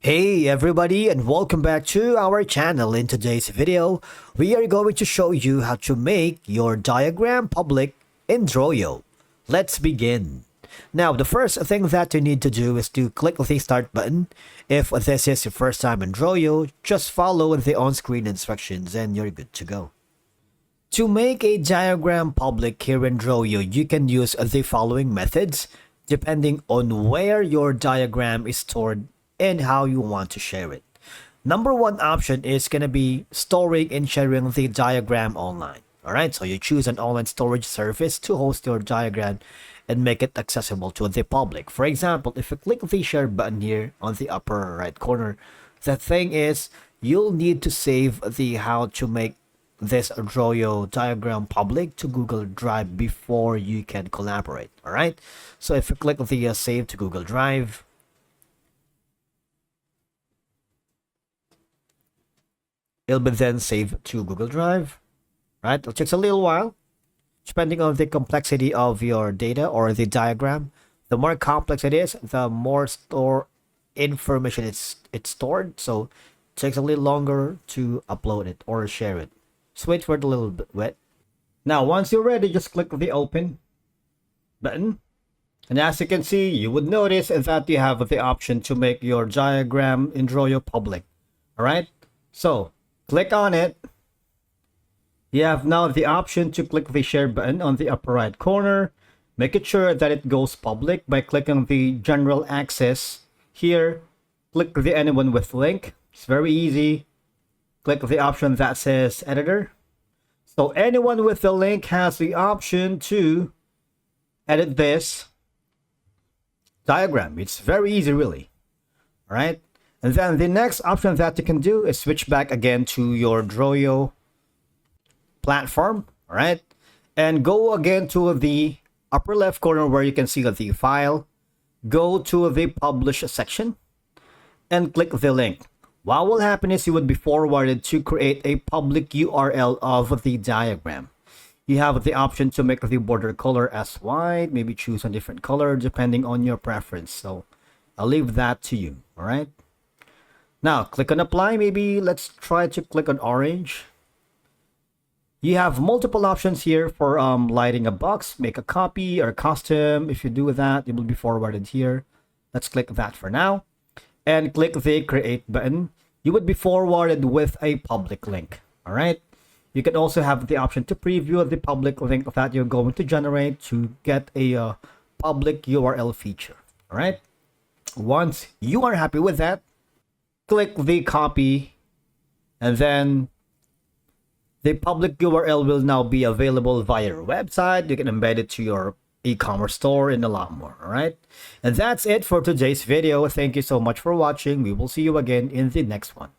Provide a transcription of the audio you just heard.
Hey everybody, and welcome back to our channel. In today's video, we are going to show you how to make your diagram public in Droyo. Let's begin. Now, the first thing that you need to do is to click the start button. If this is your first time in Droyo, just follow the on-screen instructions and you're good to go. To make a diagram public here in Droyo, you can use the following methods depending on where your diagram is stored and how you want to share it. Number one option is going to be storing and sharing the diagram online. Alright, so you choose an online storage service to host your diagram and make it accessible to the public. For example, if you click the share button here on the upper right corner, the thing is you'll need to save the how to make this Droyo diagram public to Google Drive before you can collaborate. Alright, so if you click the save to Google Drive, it'll be then saved to Google Drive, right? It takes a little while, depending on the complexity of your data or the diagram. The more complex it is, the more information it's stored. So it takes a little longer to upload it or share it. Just wait for it a little bit wet. Now, once you're ready, just click the open button. And as you can see, you would notice that you have the option to make your diagram in Droyo public. All right, so click on it. You have now the option to click the share button on the upper right corner. Make it sure that it goes public by clicking the general access here. Click the anyone with link. It's very easy. Click the option that says editor. So anyone with the link has the option to edit this diagram. It's very easy, really. All right. And then the next option that you can do is switch back again to your Droyo platform, all right? And go again to the upper left corner where you can see the file. Go to the publish section and click the link. What will happen is you would be forwarded to create a public URL of the diagram. You have the option to make the border color as white, maybe choose a different color depending on your preference. So I'll leave that to you, all right? Now, click on apply. Maybe let's try to click on orange. You have multiple options here for lighting a box, make a copy or custom. If you do that, it will be forwarded here. Let's click that for now. And click the create button. You would be forwarded with a public link. All right. You can also have the option to preview the public link that you're going to generate to get a public URL feature. All right. Once you are happy with that, click the copy, and then the public URL will now be available via your website. You can embed it to your e-commerce store and a lot more. All right. And that's it for today's video. Thank you so much for watching. We will see you again in the next one.